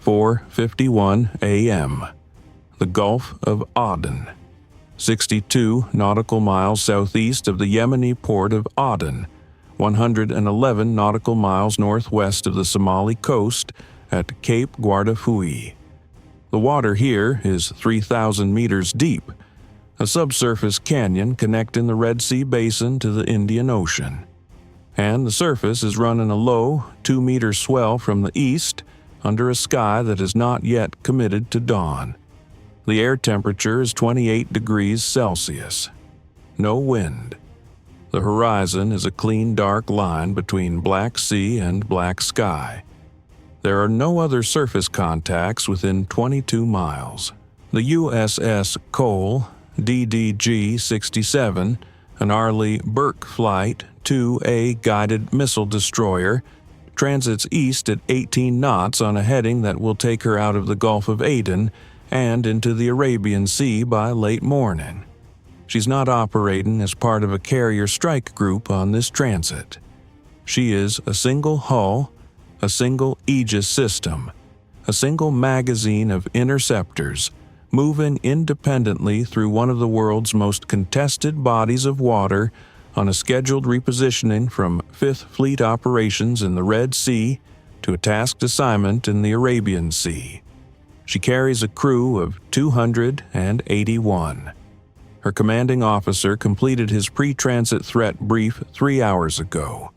4:51 a.m. The Gulf of Aden, 62 nautical miles southeast of the Yemeni port of Aden, 111 nautical miles northwest of the Somali coast at Cape Guardafui. The water here is 3,000 meters deep, a subsurface canyon connecting the Red Sea Basin to the Indian Ocean. And the surface is running a low 2-meter swell from the east under a sky that is not yet committed to dawn. The air temperature is 28 degrees Celsius. No wind. The horizon is a clean dark line between black sea and black sky. There are no other surface contacts within 22 miles. The USS Cole, DDG-67, an Arleigh Burke Flight 2A guided missile destroyer, transits east at 18 knots on a heading that will take her out of the Gulf of Aden and into the Arabian Sea by late morning. She's not operating as part of a carrier strike group on this transit. She is a single hull, a single Aegis system, a single magazine of interceptors, moving independently through one of the world's most contested bodies of water on a scheduled repositioning from Fifth Fleet operations in the Red Sea to a tasked assignment in the Arabian Sea. She carries a crew of 281. Her commanding officer completed his pre-transit threat brief 3 hours ago.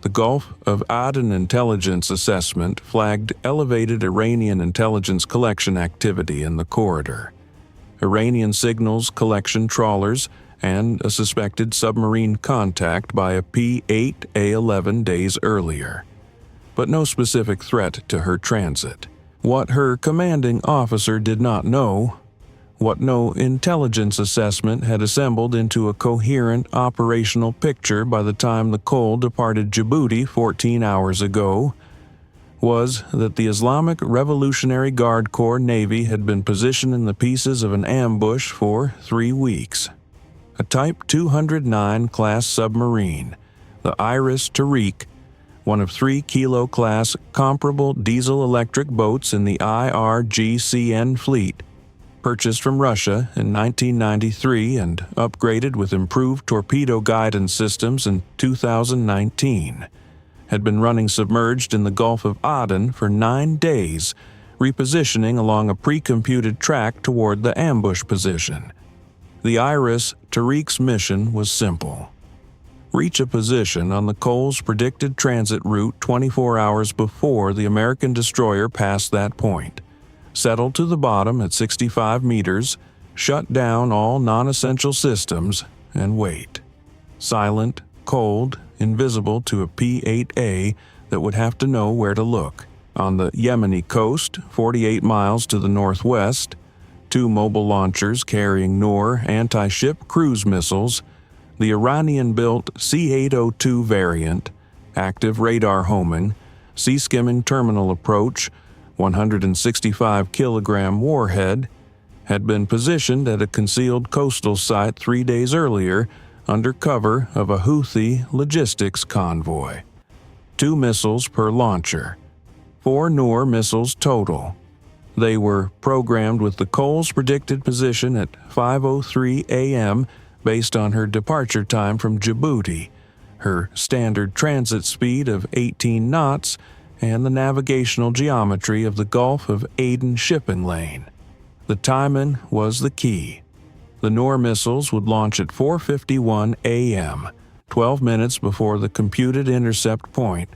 The Gulf of Aden intelligence assessment flagged elevated Iranian intelligence collection activity in the corridor. Iranian signals collection trawlers and a suspected submarine contact by a P-8A 11 days earlier. But no specific threat to her transit. What her commanding officer did not know, what no intelligence assessment had assembled into a coherent operational picture by the time the Cole departed Djibouti 14 hours ago, was that the Islamic Revolutionary Guard Corps Navy had been positioning the pieces of an ambush for 3 weeks. A Type 209 class submarine, the IRIS Tariq, one of 3 Kilo-class comparable diesel-electric boats in the IRGCN fleet, purchased from Russia in 1993 and upgraded with improved torpedo guidance systems in 2019, had been running submerged in the Gulf of Aden for 9 days, repositioning along a pre-computed track toward the ambush position. The IRIS Tariq's mission was simple: reach a position on the Cole's predicted transit route 24 hours before the American destroyer passed that point, settle to the bottom at 65 meters, shut down all non-essential systems, and wait. Silent, cold, invisible to a P-8A that would have to know where to look. On the Yemeni coast, 48 miles to the northwest, 2 mobile launchers carrying Noor anti-ship cruise missiles, the Iranian-built C-802 variant, active radar homing, sea-skimming terminal approach, 165-kilogram warhead, had been positioned at a concealed coastal site 3 days earlier under cover of a Houthi logistics convoy. 2 missiles per launcher. 4 Noor missiles total. They were programmed with the Cole's predicted position at 5:03 a.m. based on her departure time from Djibouti, her standard transit speed of 18 knots, and the navigational geometry of the Gulf of Aden shipping lane. The timing was the key. The Noor missiles would launch at 4:51 a.m., 12 minutes before the computed intercept point,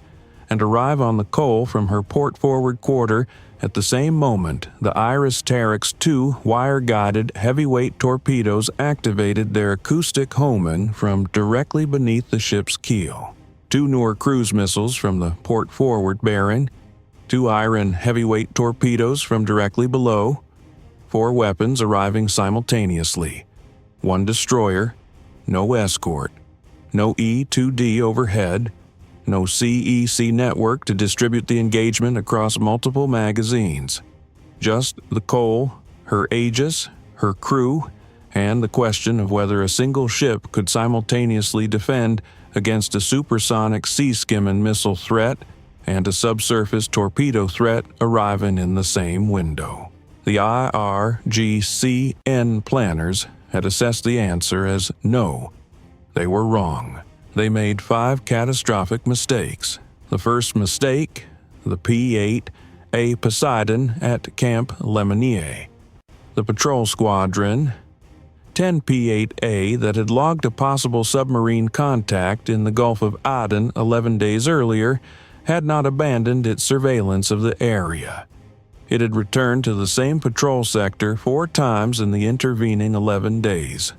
and arrive on the Cole from her port-forward quarter at the same moment the IRIS Tariq's 2 wire-guided heavyweight torpedoes activated their acoustic homing from directly beneath the ship's keel. 2 Noor cruise missiles from the port-forward bearing, 2 iron heavyweight torpedoes from directly below, 4 weapons arriving simultaneously, 1 destroyer, no escort, no E-2D overhead, no CEC network to distribute the engagement across multiple magazines. Just the Cole, her Aegis, her crew, and the question of whether a single ship could simultaneously defend against a supersonic sea-skimming missile threat and a subsurface torpedo threat arriving in the same window. The IRGCN planners had assessed the answer as no. They were wrong. They made 5 catastrophic mistakes. The first mistake, the P-8A Poseidon at Camp Lemonnier. The patrol squadron, 10 P-8A that had logged a possible submarine contact in the Gulf of Aden 11 days earlier, had not abandoned its surveillance of the area. It had returned to the same patrol sector 4 times in the intervening 11 days.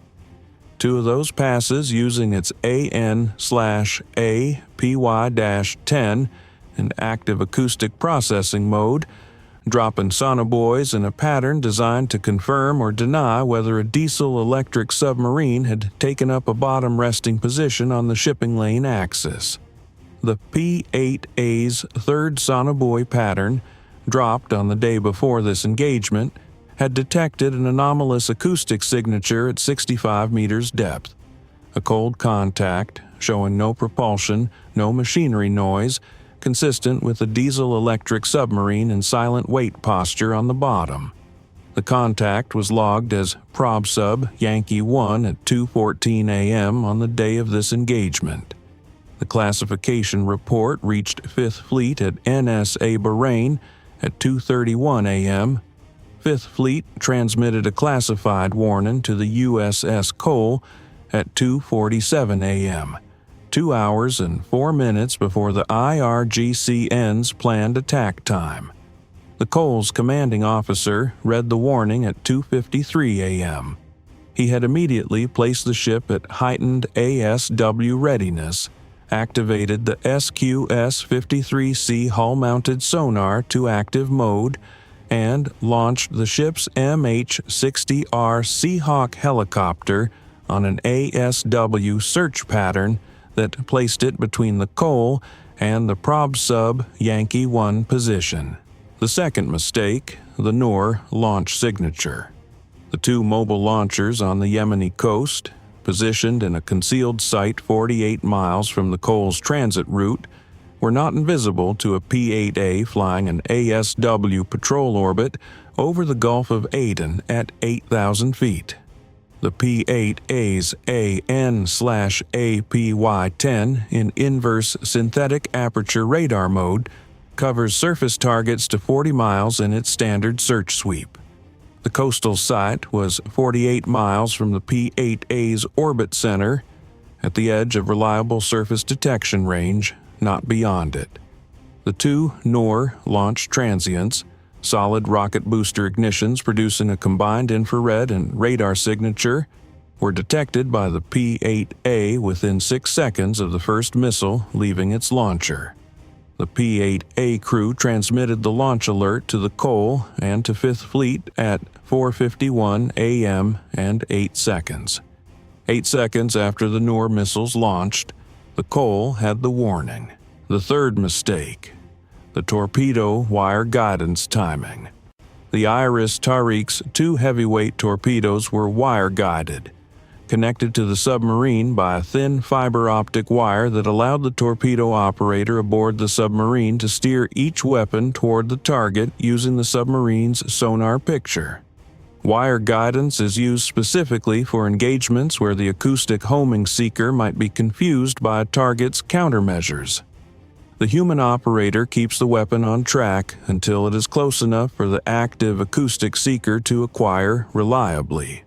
2 of those passes using its AN/APY-10 in active acoustic processing mode, dropping sonobuoys in a pattern designed to confirm or deny whether a diesel-electric submarine had taken up a bottom resting position on the shipping lane axis. The P-8A's third sonobuoy pattern, dropped on the day before this engagement, had detected an anomalous acoustic signature at 65 meters depth. A cold contact, showing no propulsion, no machinery noise, consistent with a diesel-electric submarine in silent wait posture on the bottom. The contact was logged as Prob Sub Yankee 1 at 2:14 a.m. on the day of this engagement. The classification report reached 5th Fleet at NSA Bahrain at 2:31 a.m. 5th Fleet transmitted a classified warning to the USS Cole at 2:47 a.m., 2 hours and 4 minutes before the IRGCN's planned attack time. The Cole's commanding officer read the warning at 2:53 a.m. He had immediately placed the ship at heightened ASW readiness, activated the SQS-53C hull-mounted sonar to active mode, and launched the ship's MH-60R Seahawk helicopter on an ASW search pattern that placed it between the Cole and the Prob Sub Yankee 1 position. The second mistake, the Noor launch signature. The 2 mobile launchers on the Yemeni coast, positioned in a concealed site 48 miles from the Cole's transit route, were not invisible to a P-8A flying an ASW patrol orbit over the Gulf of Aden at 8,000 feet. The P-8A's AN/APY-10 in inverse synthetic aperture radar mode covers surface targets to 40 miles in its standard search sweep. The coastal site was 48 miles from the P-8A's orbit center, at the edge of reliable surface detection range, not beyond it. The 2 Noor launch transients, solid rocket booster ignitions producing a combined infrared and radar signature, were detected by the P-8A within 6 seconds of the first missile leaving its launcher. The P-8A crew transmitted the launch alert to the Cole and to 5th Fleet at 4:51 a.m. and 8 seconds. 8 seconds after the Noor missiles launched, the Cole had the warning. The third mistake, the torpedo wire guidance timing. The IRIS Tariq's 2 heavyweight torpedoes were wire-guided, connected to the submarine by a thin fiber optic wire that allowed the torpedo operator aboard the submarine to steer each weapon toward the target using the submarine's sonar picture. Wire guidance is used specifically for engagements where the acoustic homing seeker might be confused by a target's countermeasures. The human operator keeps the weapon on track until it is close enough for the active acoustic seeker to acquire reliably.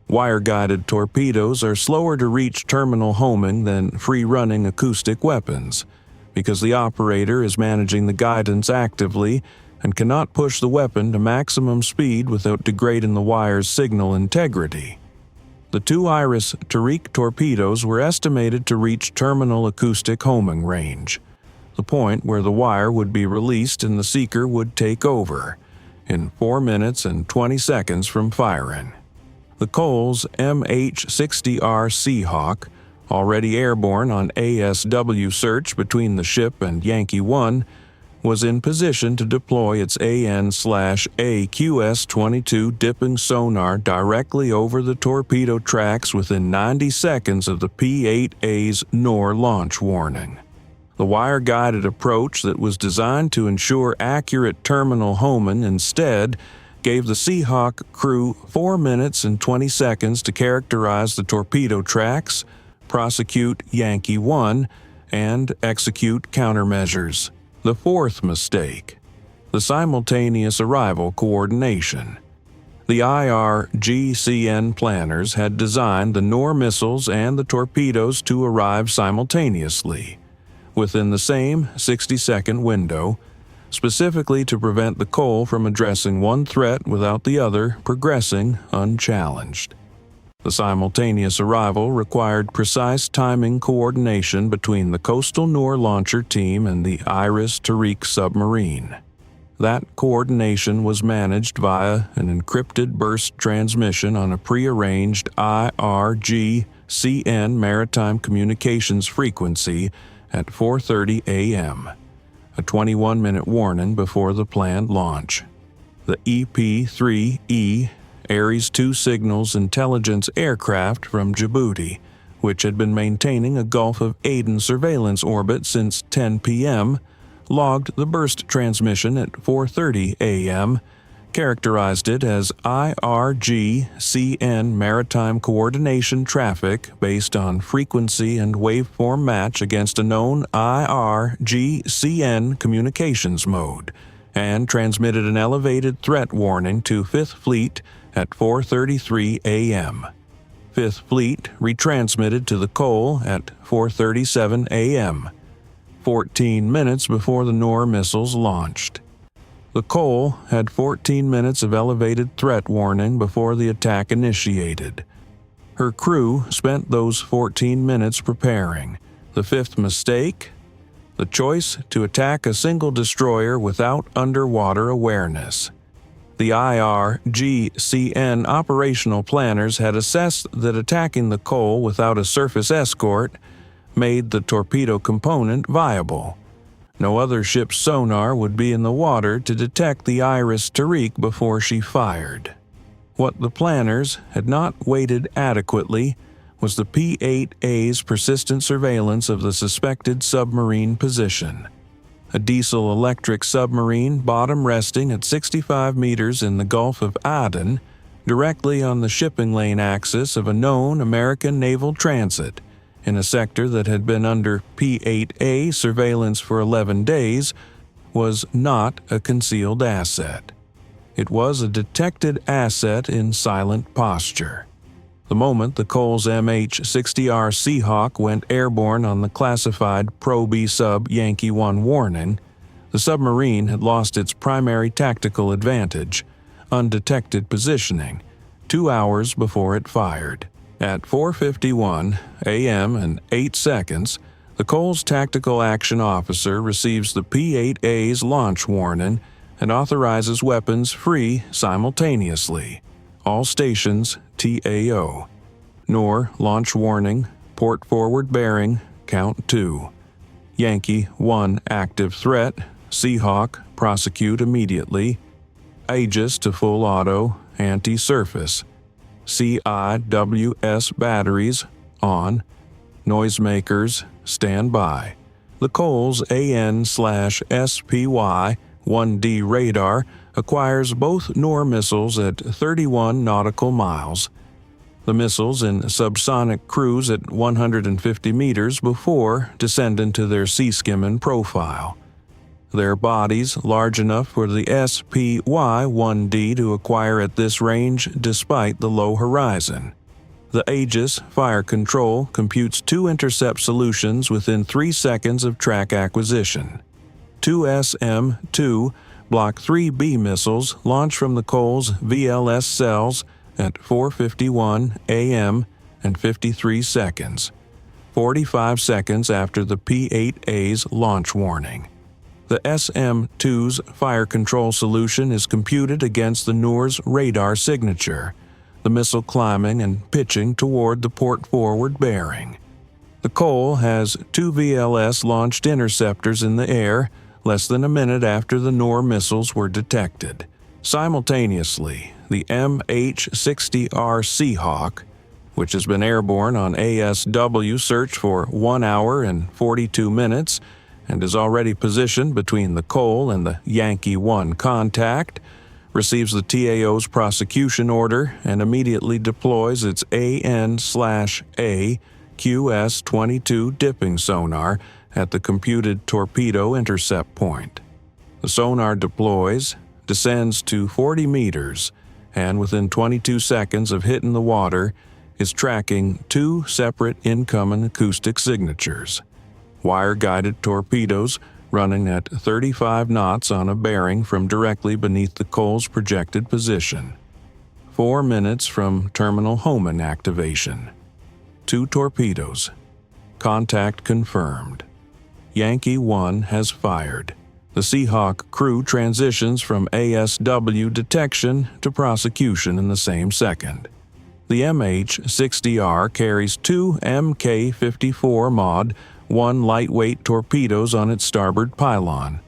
Wire-guided torpedoes are slower to reach terminal homing than free-running acoustic weapons, because the operator is managing the guidance actively and cannot push the weapon to maximum speed without degrading the wire's signal integrity. The 2 IRIS Tariq torpedoes were estimated to reach terminal acoustic homing range, the point where the wire would be released and the seeker would take over, in 4 minutes and 20 seconds from firing. The Cole's MH-60R Seahawk, already airborne on ASW search between the ship and Yankee 1, was in position to deploy its AN/AQS-22 dipping sonar directly over the torpedo tracks within 90 seconds of the P-8A's Noor launch warning. The wire-guided approach that was designed to ensure accurate terminal homing instead gave the Seahawk crew 4 minutes and 20 seconds to characterize the torpedo tracks, prosecute Yankee 1, and execute countermeasures. The fourth mistake: the simultaneous arrival coordination. The IRGCN planners had designed the Noor missiles and the torpedoes to arrive simultaneously, within the same 60-second window, specifically to prevent the Cole from addressing one threat without the other progressing unchallenged. The simultaneous arrival required precise timing coordination between the coastal Noor launcher team and the IRIS Tariq submarine. That coordination was managed via an encrypted burst transmission on a prearranged IRGCN maritime communications frequency at 4:30 a.m., a 21-minute warning before the planned launch. The EP-3E IRIS 2 signals intelligence aircraft from Djibouti, which had been maintaining a Gulf of Aden surveillance orbit since 10 p.m., logged the burst transmission at 4:30 a.m., characterized it as IRGCN maritime coordination traffic based on frequency and waveform match against a known IRGCN communications mode, and transmitted an elevated threat warning to 5th Fleet at 4:33 a.m. 5th Fleet retransmitted to the Cole at 4:37 a.m., 14 minutes before the Noor missiles launched. The Cole had 14 minutes of elevated threat warning before the attack initiated. Her crew spent those 14 minutes preparing. The fifth mistake: the choice to attack a single destroyer without underwater awareness. The IRGCN operational planners had assessed that attacking the Cole without a surface escort made the torpedo component viable. No other ship's sonar would be in the water to detect the IRIS Tariq before she fired. What the planners had not weighted adequately was the P-8A's persistent surveillance of the suspected submarine position. A diesel-electric submarine bottom resting at 65 meters in the Gulf of Aden, directly on the shipping lane axis of a known American naval transit, in a sector that had been under P-8A surveillance for 11 days, was not a concealed asset. It was a detected asset in silent posture. The moment the Cole's MH-60R Seahawk went airborne on the classified Pro-B sub Yankee 1 warning, the submarine had lost its primary tactical advantage, undetected positioning, 2 hours before it fired. At 4:51 a.m. and 8 seconds, the Cole's tactical action officer receives the P-8A's launch warning and authorizes weapons free simultaneously. All stations TAO. Noor, launch warning, port forward bearing, count 2. Yankee 1, active threat, Seahawk, prosecute immediately. Aegis to full auto, anti-surface. CIWS batteries, on. Noisemakers, stand by. The Cole's AN/SPY-1D radar acquires both Noor missiles at 31 nautical miles. The missiles in subsonic cruise at 150 meters before descending to their sea-skimming profile. Their bodies large enough for the SPY-1D to acquire at this range despite the low horizon. The Aegis Fire Control computes 2 intercept solutions within 3 seconds of track acquisition. 2 SM-2 Block IIIB missiles launch from the Cole's VLS cells at 4:51 a.m. and 53 seconds, 45 seconds after the P-8A's launch warning. The SM-2's fire control solution is computed against the Noor's radar signature, the missile climbing and pitching toward the port forward bearing. The Cole has 2 VLS-launched interceptors in the air less than a minute after the Noor missiles were detected. Simultaneously, the MH-60R Seahawk, which has been airborne on ASW search for 1 hour and 42 minutes, and is already positioned between the Cole and the Yankee 1 contact, receives the TAO's prosecution order and immediately deploys its AN/A QS-22 dipping sonar at the computed torpedo intercept point. The sonar deploys, descends to 40 meters, and within 22 seconds of hitting the water, is tracking two separate incoming acoustic signatures. Wire-guided torpedoes running at 35 knots on a bearing from directly beneath the Cole's projected position. 4 minutes from terminal homing activation. 2 torpedoes. Contact confirmed. Yankee 1 has fired. The Seahawk crew transitions from ASW detection to prosecution in the same second. The MH-60R carries 2 Mk-54 Mod 1 lightweight torpedoes on its starboard pylon.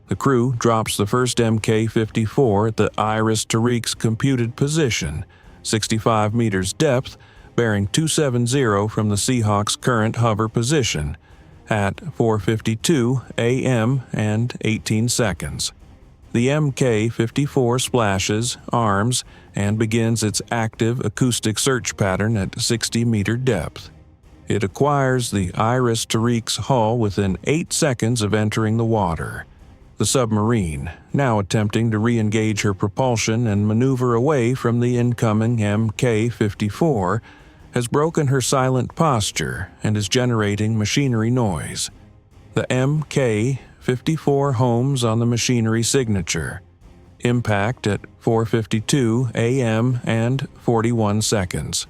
The crew drops the first Mk-54 at the IRIS Tariq's computed position, 65 meters depth, bearing 270 from the Seahawk's current hover position, at 4:52 a.m. and 18 seconds. The Mk-54 splashes, arms, and begins its active acoustic search pattern at 60-meter depth. It acquires the IRIS Tariq's hull within 8 seconds of entering the water. The submarine, now attempting to re-engage her propulsion and maneuver away from the incoming Mk-54, has broken her silent posture and is generating machinery noise. The Mk-54 homes on the machinery signature. Impact at 4:52 a.m. and 41 seconds.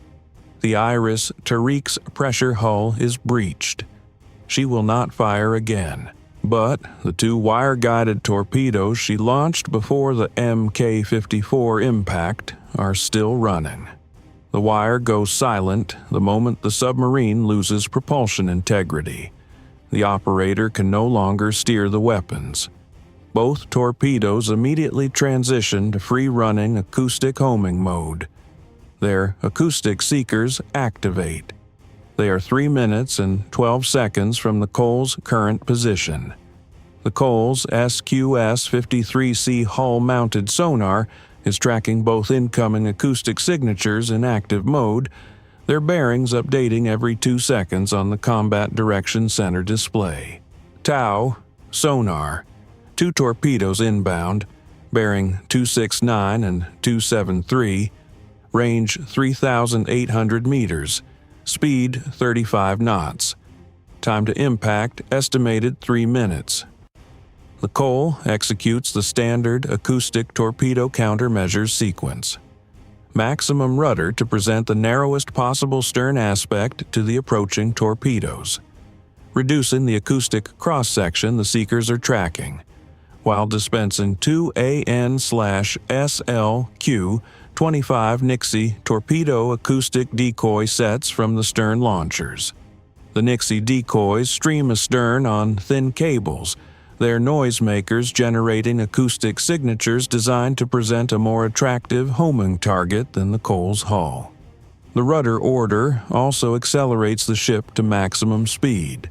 The IRIS Tariq's pressure hull is breached. She will not fire again, but the 2 wire-guided torpedoes she launched before the Mk-54 impact are still running. The wire goes silent the moment the submarine loses propulsion integrity. The operator can no longer steer the weapons. Both torpedoes immediately transition to free-running acoustic homing mode. Their acoustic seekers activate. They are 3 minutes and 12 seconds from the Cole's current position. The Cole's SQS-53C hull-mounted sonar is tracking both incoming acoustic signatures in active mode, their bearings updating every 2 seconds on the Combat Direction Center display. TAO, sonar, 2 torpedoes inbound, bearing 269 and 273, range 3,800 meters, speed 35 knots. Time to impact estimated 3 minutes. The Cole executes the standard acoustic torpedo countermeasures sequence. Maximum rudder to present the narrowest possible stern aspect to the approaching torpedoes. Reducing the acoustic cross-section the seekers are tracking, while dispensing 2 AN/SLQ-25 Nixie torpedo acoustic decoy sets from the stern launchers. The Nixie decoys stream astern on thin cables, their noisemakers generating acoustic signatures designed to present a more attractive homing target than the Cole's hull. The rudder order also accelerates the ship to maximum speed,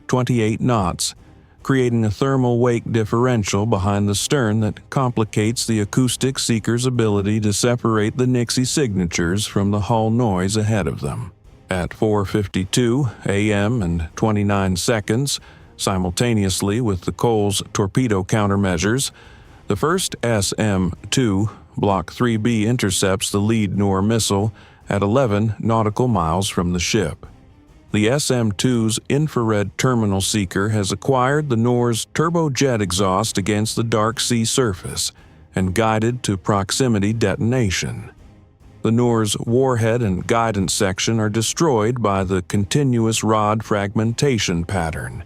28 knots, creating a thermal wake differential behind the stern that complicates the acoustic seeker's ability to separate the Nixie signatures from the hull noise ahead of them. At 4:52 a.m. and 29 seconds, simultaneously with the Cole's torpedo countermeasures, the first SM-2 Block IIIB intercepts the lead Noor missile at 11 nautical miles from the ship. The SM-2's infrared terminal seeker has acquired the Noor's turbojet exhaust against the dark sea surface and guided to proximity detonation. The Noor's warhead and guidance section are destroyed by the continuous rod fragmentation pattern.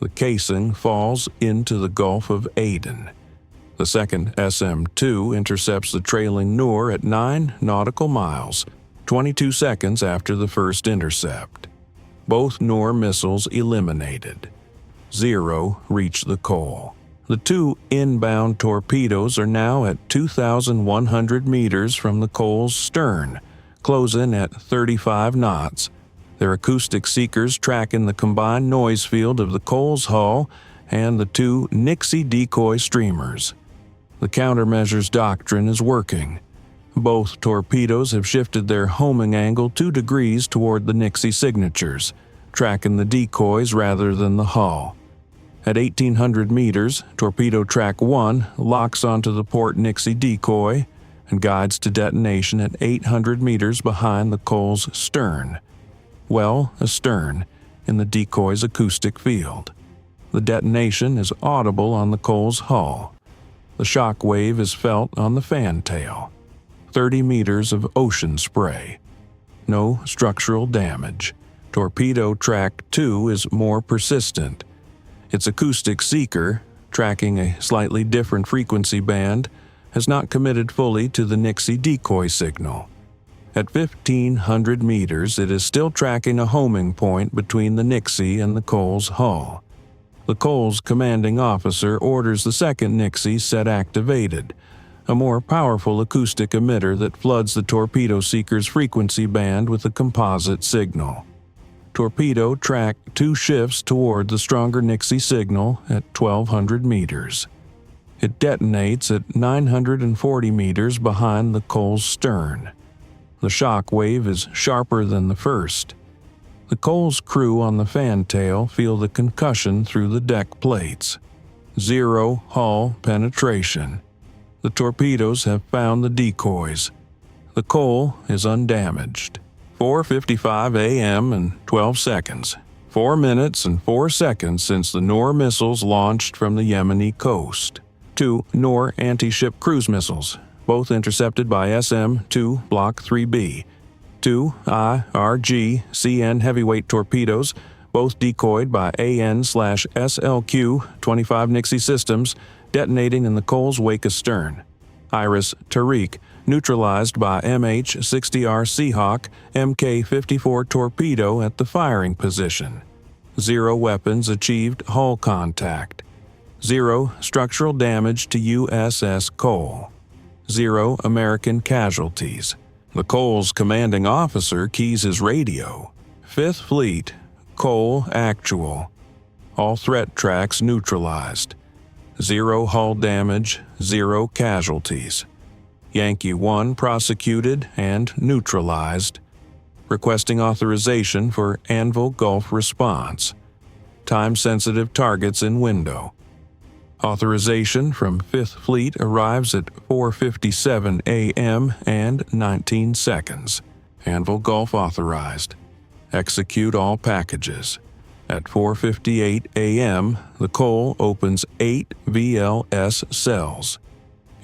The casing falls into the Gulf of Aden. The second SM-2 intercepts the trailing Noor at 9 nautical miles, 22 seconds after the first intercept. Both Noor missiles eliminated. 0 reach the Cole. The 2 inbound torpedoes are now at 2,100 meters from the Cole's stern, closing at 35 knots. Their acoustic seekers track in the combined noise field of the Cole's hull and the 2 Nixie decoy streamers. The countermeasures doctrine is working. Both torpedoes have shifted their homing angle 2 degrees toward the Nixie signatures, tracking the decoys rather than the hull. At 1,800 meters, torpedo track 1 locks onto the port Nixie decoy and guides to detonation at 800 meters behind the Cole's stern, well astern, in the decoy's acoustic field. The detonation is audible on the Cole's hull. The shock wave is felt on the fantail. 30 meters of ocean spray. No structural damage. Torpedo track 2 is more persistent. Its acoustic seeker, tracking a slightly different frequency band, has not committed fully to the Nixie decoy signal. At 1,500 meters, it is still tracking a homing point between the Nixie and the Cole's hull. The Cole's commanding officer orders the second Nixie set activated, a more powerful acoustic emitter that floods the torpedo seeker's frequency band with a composite signal. Torpedo track 2 shifts toward the stronger Nixie signal at 1,200 meters. It detonates at 940 meters behind the Cole's stern. The shock wave is sharper than the first. The Cole's crew on the fantail feel the concussion through the deck plates. 0 hull penetration. The torpedoes have found the decoys. The Cole is undamaged. 4:55 a.m. and 12 seconds. 4 minutes and 4 seconds since the Noor missiles launched from the Yemeni coast. 2 Noor anti-ship cruise missiles, both intercepted by SM-2 Block IIIB. 2 IRGCN heavyweight torpedoes, both decoyed by AN/SLQ-25 Nixie systems, detonating in the Cole's wake astern. IRIS Tariq, neutralized by MH-60R Seahawk Mk-54 torpedo at the firing position. 0 weapons achieved hull contact. 0 structural damage to USS Cole. 0 American casualties. The Cole's commanding officer keys his radio. 5th Fleet, Cole actual. All threat tracks neutralized. 0 hull damage, 0 casualties. Yankee 1 prosecuted and neutralized. Requesting authorization for Anvil Gulf response. Time-sensitive targets in window. Authorization from 5th Fleet arrives at 4:57 a.m. and 19 seconds. Anvil Gulf authorized. Execute all packages. At 4:58 a.m., the Cole opens 8 VLS cells.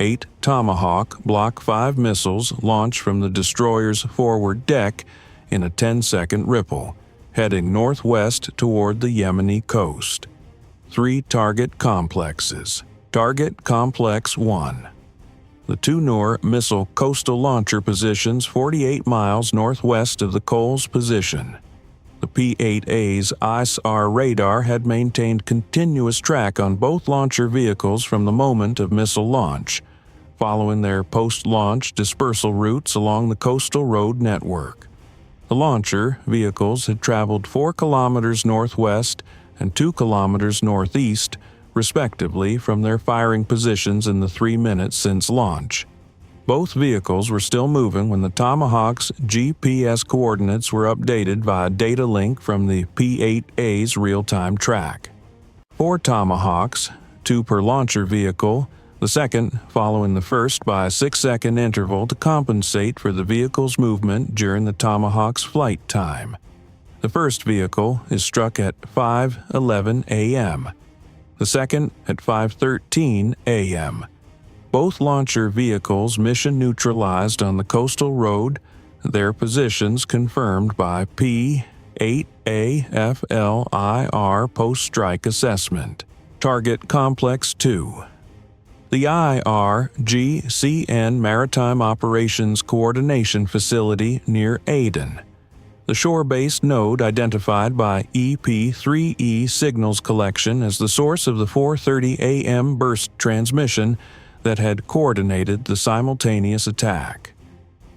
8 Tomahawk Block 5 missiles launch from the destroyer's forward deck in a 10-second ripple, heading northwest toward the Yemeni coast. 3 target complexes. Target Complex 1. The 2 Noor missile coastal launcher positions 48 miles northwest of the Cole's position. The P-8A's ISAR radar had maintained continuous track on both launcher vehicles from the moment of missile launch, following their post-launch dispersal routes along the coastal road network. The launcher vehicles had traveled 4 kilometers northwest and 2 kilometers northeast, respectively, from their firing positions in the 3 minutes since launch. Both vehicles were still moving when the Tomahawk's GPS coordinates were updated via data link from the P-8A's real-time track. 4 Tomahawks, 2 per launcher vehicle, the second following the first by a 6-second interval to compensate for the vehicle's movement during the Tomahawk's flight time. The first vehicle is struck at 5:11 a.m., the second at 5:13 a.m. Both launcher vehicles mission neutralized on the coastal road, their positions confirmed by P-8A FLIR post-strike assessment. Target Complex 2. The IRGCN Maritime Operations Coordination Facility near Aden. The shore-based node identified by EP3E signals collection as the source of the 4:30 a.m. burst transmission that had coordinated the simultaneous attack.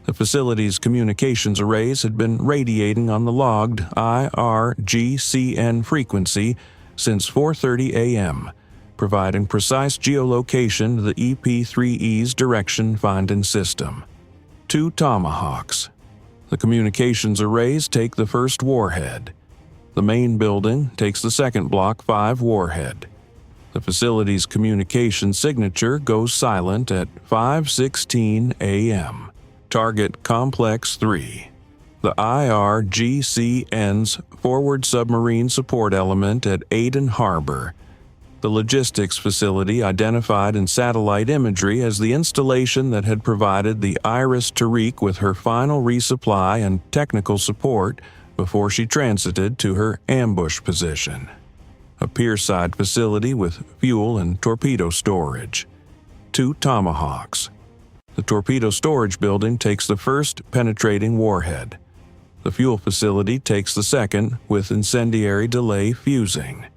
The facility's communications arrays had been radiating on the logged IRGCN frequency since 4:30 a.m., providing precise geolocation to the EP-3E's direction-finding system. 2 Tomahawks. The communications arrays take the first warhead. The main building takes the second Block 5 warhead. The facility's communication signature goes silent at 5:16 a.m. Target Complex 3. The IRGCN's forward submarine support element at Aden Harbor. The logistics facility identified in satellite imagery as the installation that had provided the IRIS Tariq with her final resupply and technical support before she transited to her ambush position. A pierside facility with fuel and torpedo storage. 2 Tomahawks. The torpedo storage building takes the first penetrating warhead. The fuel facility takes the second with incendiary delay fusing.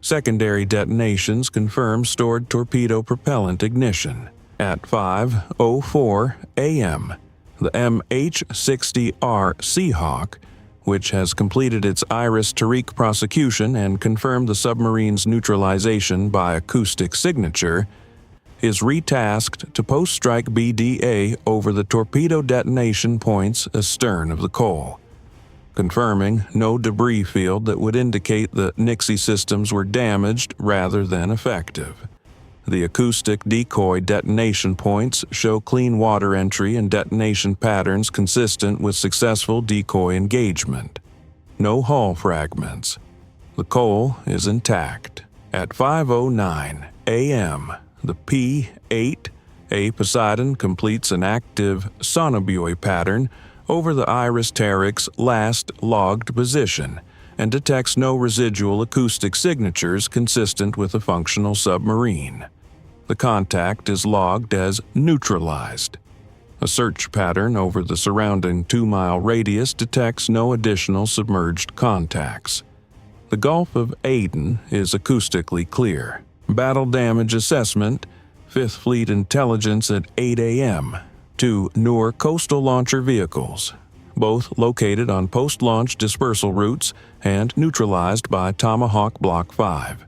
Secondary detonations confirm stored torpedo propellant ignition. At 5:04 a.m., the MH-60R Seahawk, which has completed its IRIS Tariq prosecution and confirmed the submarine's neutralization by acoustic signature, is retasked to post-strike BDA over the torpedo detonation points astern of the Cole, confirming no debris field that would indicate the Nixie systems were damaged rather than effective. The acoustic decoy detonation points show clean water entry and detonation patterns consistent with successful decoy engagement. No hull fragments. The Cole is intact. At 5:09 a.m., the P-8A Poseidon completes an active sonobuoy pattern over the IRIS Tariq's last logged position and detects no residual acoustic signatures consistent with a functional submarine. The contact is logged as neutralized. A search pattern over the surrounding 2-mile radius detects no additional submerged contacts. The Gulf of Aden is acoustically clear. Battle damage assessment, 5th Fleet Intelligence at 8 a.m. 2 Noor coastal launcher vehicles, both located on post-launch dispersal routes and neutralized by Tomahawk Block 5.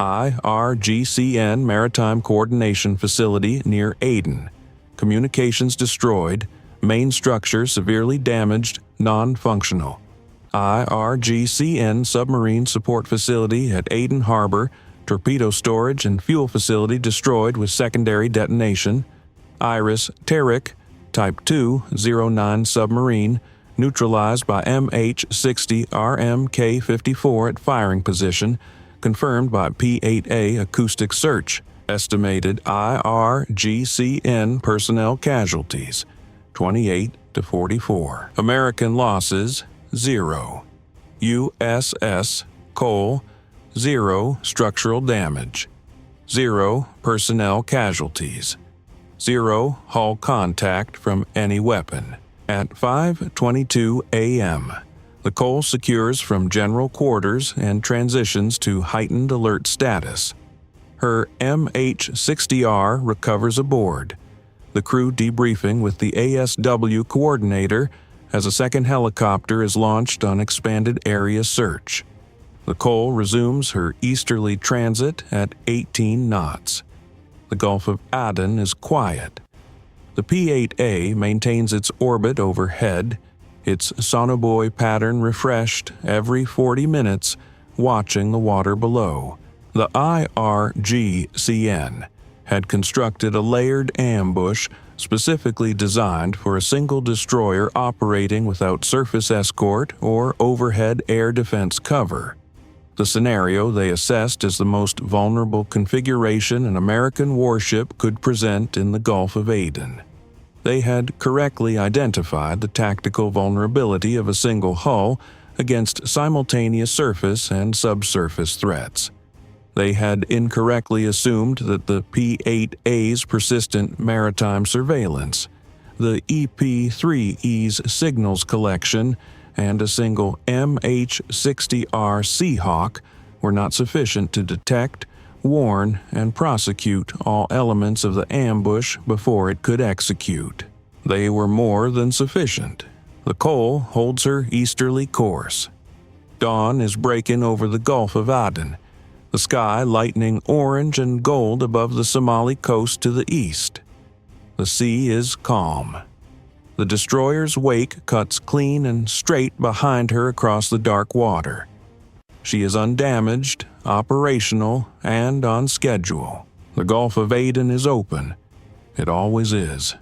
IRGCN Maritime Coordination Facility near Aden. Communications destroyed. Main structure severely damaged, non-functional. IRGCN Submarine Support Facility at Aden Harbor. Torpedo storage and fuel facility destroyed with secondary detonation. IRIS Tariq, Type 209 submarine, neutralized by MH-60R MK-54 at firing position, confirmed by P-8A acoustic search. Estimated IRGCN personnel casualties, 28 to 44. American losses, 0. USS Cole, 0 structural damage. 0 personnel casualties. 0 hull contact from any weapon. At 5:22 a.m., the Cole secures from general quarters and transitions to heightened alert status. Her MH-60R recovers aboard. The crew debriefing with the ASW coordinator as a second helicopter is launched on expanded area search. The Cole resumes her easterly transit at 18 knots. The Gulf of Aden is quiet. The P-8A maintains its orbit overhead, its sonobuoy pattern refreshed every 40 minutes, watching the water below. The IRGCN had constructed a layered ambush specifically designed for a single destroyer operating without surface escort or overhead air defense cover. The scenario they assessed as the most vulnerable configuration an American warship could present in the Gulf of Aden. They had correctly identified the tactical vulnerability of a single hull against simultaneous surface and subsurface threats. They had incorrectly assumed that the P-8A's persistent maritime surveillance, the EP-3E's signals collection, and a single MH-60R Seahawk were not sufficient to detect, warn, and prosecute all elements of the ambush before it could execute. They were more than sufficient. The Cole holds her easterly course. Dawn is breaking over the Gulf of Aden. the sky lightning orange and gold above the Somali coast to the east. The sea is calm. The destroyer's wake cuts clean and straight behind her across the dark water. She is undamaged, operational, and on schedule. The Gulf of Aden is open. It always is.